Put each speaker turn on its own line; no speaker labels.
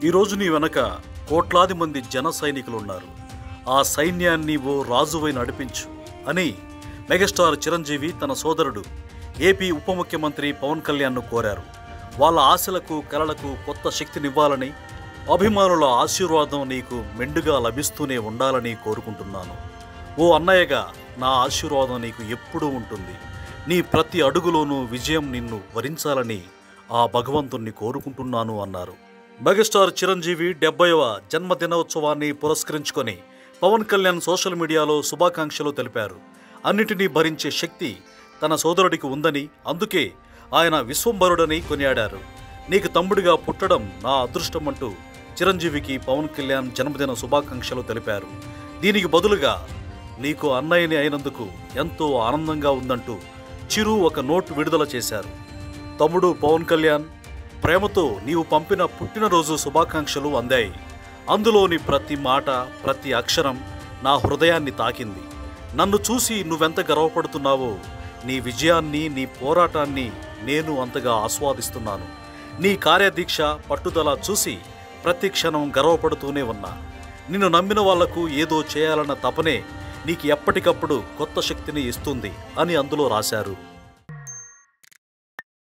ఈరోజు నీ వెనక కోట్లాది మంది జన సైనికులున్నారు. ఆ సైన్యాన్ని ఓ రాజువై నడిపించు అని మెగాస్టార్ చిరంజీవి తన సోదరుడు ఏపీ ఉప ముఖ్యమంత్రి పవన్ కళ్యాణ్ను కోరారు. వాళ్ళ ఆశలకు కలలకు కొత్త శక్తినివ్వాలని, అభిమానుల ఆశీర్వాదం నీకు మెండుగా లభిస్తూనే ఉండాలని కోరుకుంటున్నాను. ఓ అన్నయ్యగా నా ఆశీర్వాదం నీకు ఎప్పుడూ ఉంటుంది. నీ ప్రతి అడుగులోనూ విజయం నిన్ను వరించాలని ఆ భగవంతుణ్ణి కోరుకుంటున్నాను అన్నారు. మెగాస్టార్ చిరంజీవి 70వ జన్మదినోత్సవాన్ని పురస్కరించుకొని పవన్ కళ్యాణ్ సోషల్ మీడియాలో శుభాకాంక్షలు తెలిపారు. అన్నిటినీ భరించే శక్తి తన సోదరుడికి ఉందని, అందుకే ఆయన విశ్వంభరుడని కొనియాడారు. నీకు తమ్ముడిగా పుట్టడం నా అదృష్టం అంటూ చిరంజీవికి పవన్ కళ్యాణ్ జన్మదిన శుభాకాంక్షలు తెలిపారు. దీనికి బదులుగా నీకు అన్నయ్యని అయినందుకు ఎంతో ఆనందంగా ఉందంటూ చిరు ఒక నోట్ విడుదల చేశారు. తమ్ముడు పవన్ కళ్యాణ్, ప్రేమతో నీవు పంపిన పుట్టినరోజు శుభాకాంక్షలు అందాయి. అందులోని ప్రతి మాట, ప్రతి అక్షరం నా హృదయాన్ని తాకింది. నన్ను చూసి నువ్వెంత గర్వపడుతున్నావో, నీ విజయాన్ని, నీ పోరాటాన్ని నేను అంతగా ఆస్వాదిస్తున్నాను. నీ కార్యదీక్ష, పట్టుదల చూసి ప్రతి క్షణం గర్వపడుతూనే ఉన్నా. నిన్ను నమ్మిన వాళ్లకు ఏదో చేయాలన్న తపనే నీకు ఎప్పటికప్పుడు కొత్త శక్తిని ఇస్తుంది అని అందులో రాశారు.